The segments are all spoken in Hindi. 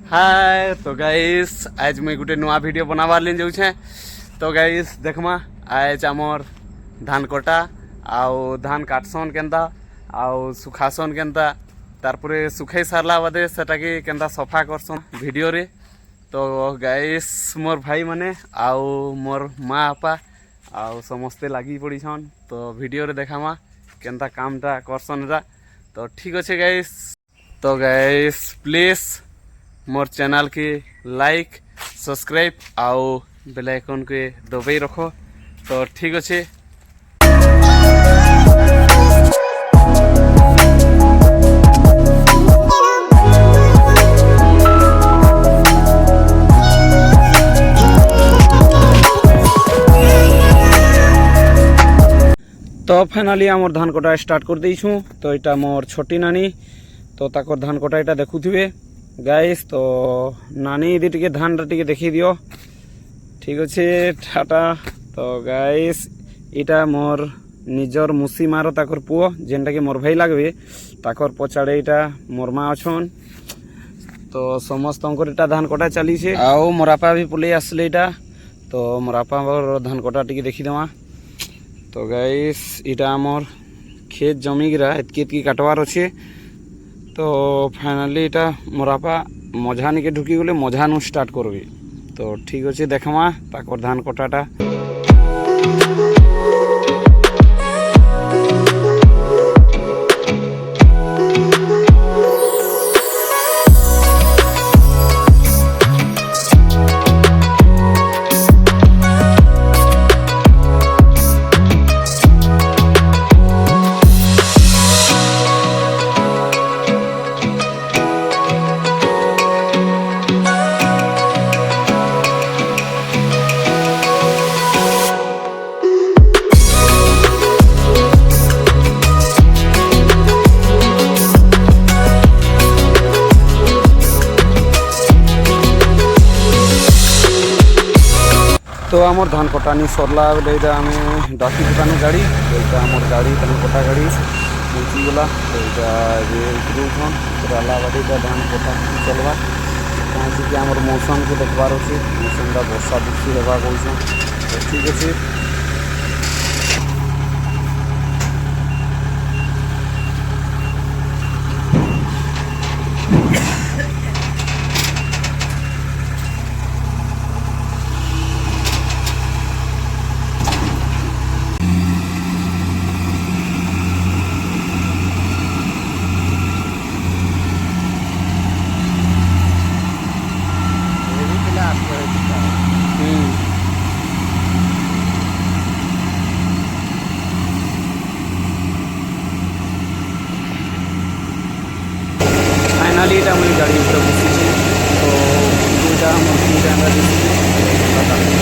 हाय तो गाइस आज मैं गोटे नुआ वीडियो बनाबार लिए जाऊे। तो गाइस देखमा आज आमर धान कटा आउ धान काटसन केन्ता आउ सुखासन केन्ता तारपरे सुखाई सारला बादे सेटा के केन्ता सफा करसन वीडियो रे। तो गाइस मोर भाई माने आउ मोर माँ आपा आउ समस्ते लगी पड़ीछन। तो वीडियो रे देखामा केन्ता कामटा करसन रा। तो ठीक अच्छे गाइस। तो गाइस प्लीज मोर चैनल के लाइक सब्सक्राइब आउ बेल आइकन के दबाई रखो। तो ठीक अच्छे। तो फाइनाली आमर धान कटा स्टार्ट कर देइछु। तो यहाँ मोर छोटी नानी तो ताकर धान कटा यहाँ देखुवे गाइस। तो नानी यदि टे धान टे देखी दियो ठीक अच्छे टाटा। तो गाइस इटा मोर निजर मुसी मार ताकर पुओ जेनटा कि मोर भाई लागबे ताकर पछाड़े इटा मोर माँ अछन। तो समस्त इटा धान कटा चली छे आउ मोर आपा भी पलि आसले इटा। तो मोर आपा धान कटा टे देखीदेमा। तो गाइस इटा आमर खेत जमी गिरा एतकी काटवार अच्छे। तो फाइनाली इटा मोर आपा मझा निके ढुकी गले मझा नु स्टार्ट करबे। तो ठीक अच्छे देखमा ताकर धान कटाटा। तो आमर धान कटानी सरला बोले आम डाकी दुकान गाड़ी। तो यहाँ आमर गाड़ी धान कटा गाड़ी पहुँची गला। तो यहाँ उतरूछन उतरला बाद धान कटा चलवा कहीं कि आमर मौसम को देखबार अच्छे। मौसम का वर्षा बृष्टि होगा कौन। तो ठीक अच्छे। फाइनाली এটা मैं गाड़ी ऊपर बसিছি। तो এটা মসজিদ আমরা দিছি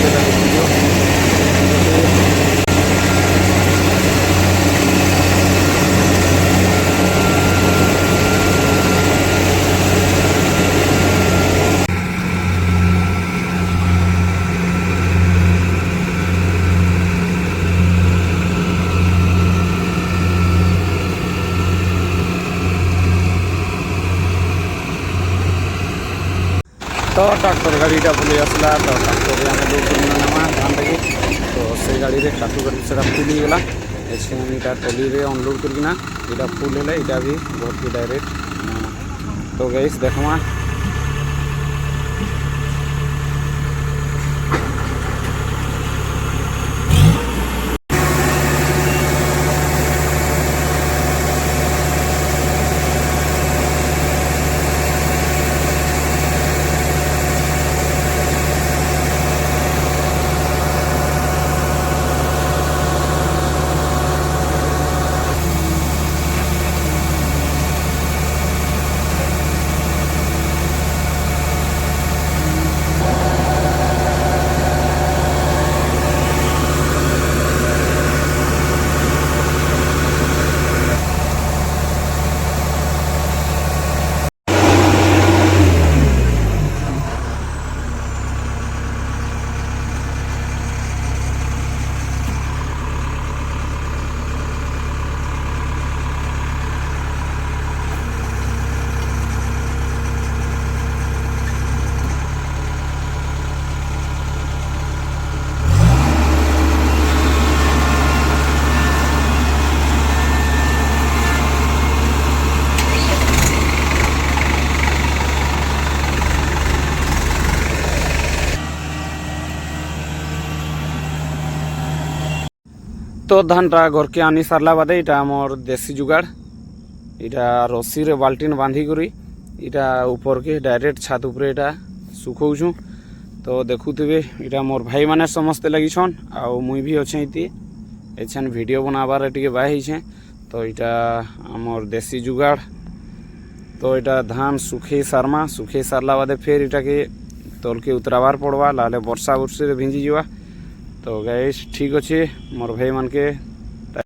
এটা ভিডিও। तो ट्राक्टर गाड़ीटा बुले आसला। तो ट्राक्टर आम दूसरा धान लगे। तो से गाड़ी रे काटू कर फुल गला। यहाँ ट्रली रे अनलोड करना यहाँ फुल है यहाँ भी बहुत डायरेक्ट। तो गैस देखमा तो धानटा घर के आनी सारला बादे इटा आमर देसी जुगाड़ इटा रस्सी रे बाल्टीन बांधी करी इटा ऊपर के डायरेक्ट छात ऊपर इटा सुखौछु। तो देखुथिबे इटा मोर भाई माने समस्ते लगिछन आउ मुई भी अच्छे इति एछन वीडियो बनाबार टिके बाहे छे। तो इटा आमर देसी जुगाड़। तो इटा धान सुखे सारला बादे फिर इटा के तोल के उतराबार पड़वा लाले वर्षा बुर्षी रे भिंजी जीवा। तो गाइस ठीक अच्छे मोर भाई मान के